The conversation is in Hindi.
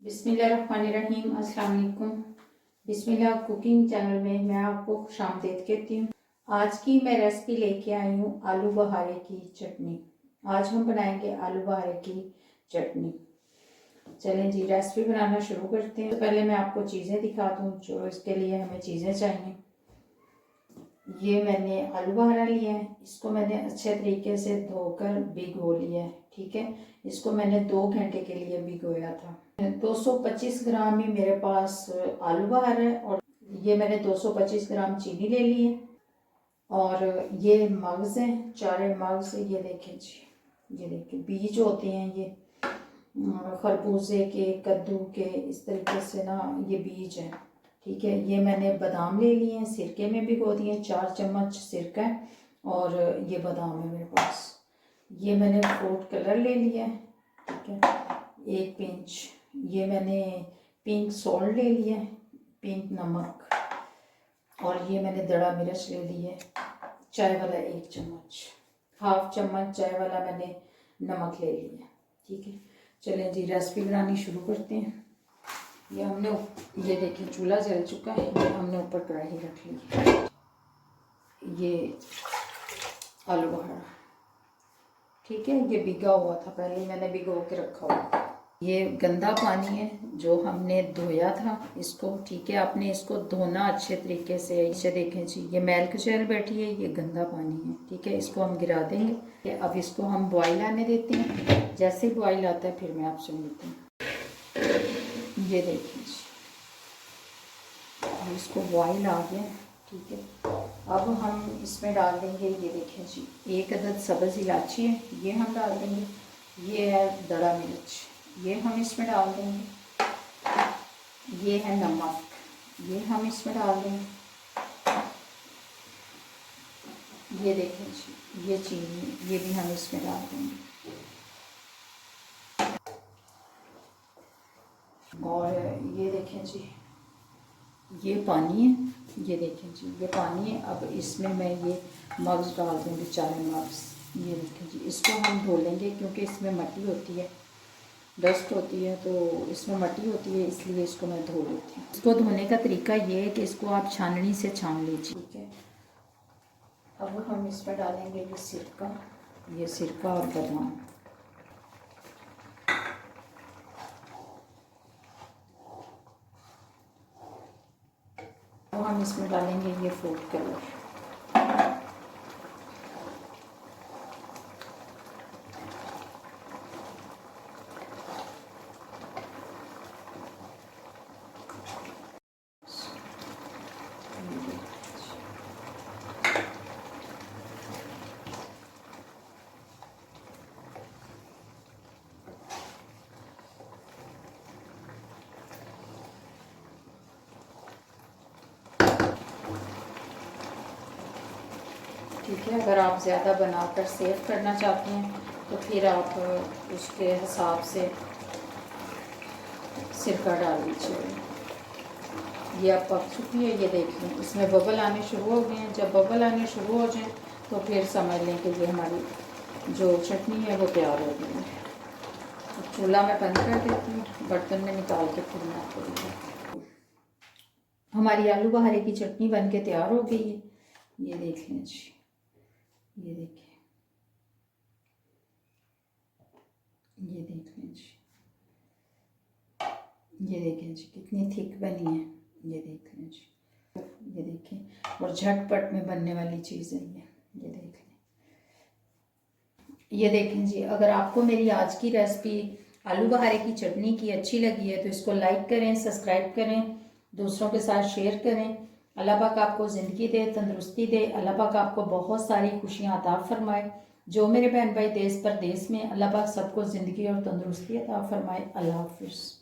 बिस्मिल्लाहिर्रहमानिर्रहीम। अस्सलाम वालेकुम। बिस्मिल्लाह कुकिंग चैनल में मैं आपको खुशामदीद कहती हूँ। आज की मैं रेसिपी लेके आई हूँ आलू बहारे की चटनी। आज हम बनाएंगे आलू बहारे की चटनी। चलें जी रेसिपी बनाना शुरू करते हैं। तो पहले मैं आपको चीज़ें दिखा दूँ जो इसके लिए हमें चीज़ें चाहिए। ये मैंने आलू बहारा लिया है, इसको मैंने अच्छे तरीके से धोकर भिगो लिया है। ठीक है, इसको मैंने 2 घंटे के लिए भिगोया था। 225 ग्राम ही मेरे पास आलू बहारा है और ये मैंने 225 ग्राम चीनी ले ली है। और ये मग्ज़ हैं, 4 मग्ज़। ये देखें जी, ये देखें बीज होते हैं ये खरबूजे के, कद्दू के, इस तरीके से ना ये बीज हैं। ठीक है, ये मैंने बादाम ले लिए हैं, सिरके में भिगो दिए, 4 चम्मच सिरका है और ये बादाम है मेरे पास। ये मैंने फ्रूट कलर ले लिया है। ठीक है, 1 पिंच। ये मैंने पिंक सॉल्ट ले लिया है, पिंक नमक। और ये मैंने दड़ा मिर्च ले ली है, चाय वाला 1 चम्मच, 1/2 चम्मच चाय वाला मैंने नमक ले लिया। ठीक है, चलें जी रेसिपी बनानी शुरू करते हैं। ये हमने ये देखिए चूल्हा जल चुका है। ये हमने ऊपर कढ़ाई रख ली। ये आलू बहारा, ठीक है, ये भिगा हुआ था, पहले मैंने भिगो के रखा हुआ। ये गंदा पानी है जो हमने धोया था इसको। ठीक है, आपने इसको धोना अच्छे तरीके से। इसे देखें जी, ये मैल कचैल बैठी है, ये गंदा पानी है। ठीक है, इसको हम गिरा देंगे। अब इसको हम बॉयल आने देते हैं। जैसे ही बॉयल आता है फिर मैं आपसे मिलती हूँ। ये देखिए जी, अब इसको बॉयल आ गया। ठीक है, अब हम इसमें डाल देंगे, ये देखें जी, 1 अदद सब्ज़ इलायची है, ये हम डाल देंगे। ये है दड़ा मिर्च, ये हम इसमें डाल देंगे। ये है नमक, ये हम इसमें डाल देंगे। ये देखें जी, ये चीनी, ये भी हम इसमें डाल देंगे। और ये देखें जी, ये पानी है, ये देखें जी, ये पानी है। अब इसमें मैं ये मग्ज़ डाल दूँगी, 4 मग्ज़। ये देखें जी, इसको हम धो लेंगे क्योंकि इसमें मट्टी होती है, डस्ट होती है, तो इसमें मट्टी होती है, इसलिए इसको मैं धो लेती हूँ। इसको धोने का तरीका ये है कि इसको आप छाननी से छान लीजिए। ठीक है, अब हम इसमें डालेंगे ये सिरका और बादाम। अब हम इसमें डालेंगे ये फूड कलर। ठीक है, अगर आप ज़्यादा बनाकर सेव करना चाहते हैं तो फिर आप उसके हिसाब से सिरका डाल लीजिए। ये अब पक चुकी है, ये देख लें, इसमें बबल आने शुरू हो गए हैं। जब बबल आने शुरू हो जाएं तो फिर समझ लें कि ये हमारी जो चटनी है वो तैयार हो गई है। तो चूल्हा मैं बंद कर देती हूँ, बर्तन में निकाल के फिर मैं आपको दिखाती हूँ। हमारी आलू बहारे की चटनी बन के तैयार हो गई है। ये देख लें जी, ये देखिए, ये देख लें जी, ये देखें जी कितनी थिक बनी है। ये देख लें जी, ये देखें, और झटपट में बनने वाली चीज़ है ये देख लें। ये देखें जी, अगर आपको मेरी आज की रेसिपी आलू बहारे की चटनी की अच्छी लगी है तो इसको लाइक करें, सब्सक्राइब करें, दूसरों के साथ शेयर करें। अल्लाह पाक आपको ज़िंदगी दे, तंदुरुस्ती दे। अल्लाह पाक आपको बहुत सारी खुशियाँ अता फरमाए। जो मेरे बहन भाई देश परदेश में, अल्लाह पाक सबको ज़िंदगी और तंदुरुस्ती अता फरमाए। अल्लाह हाफिज़।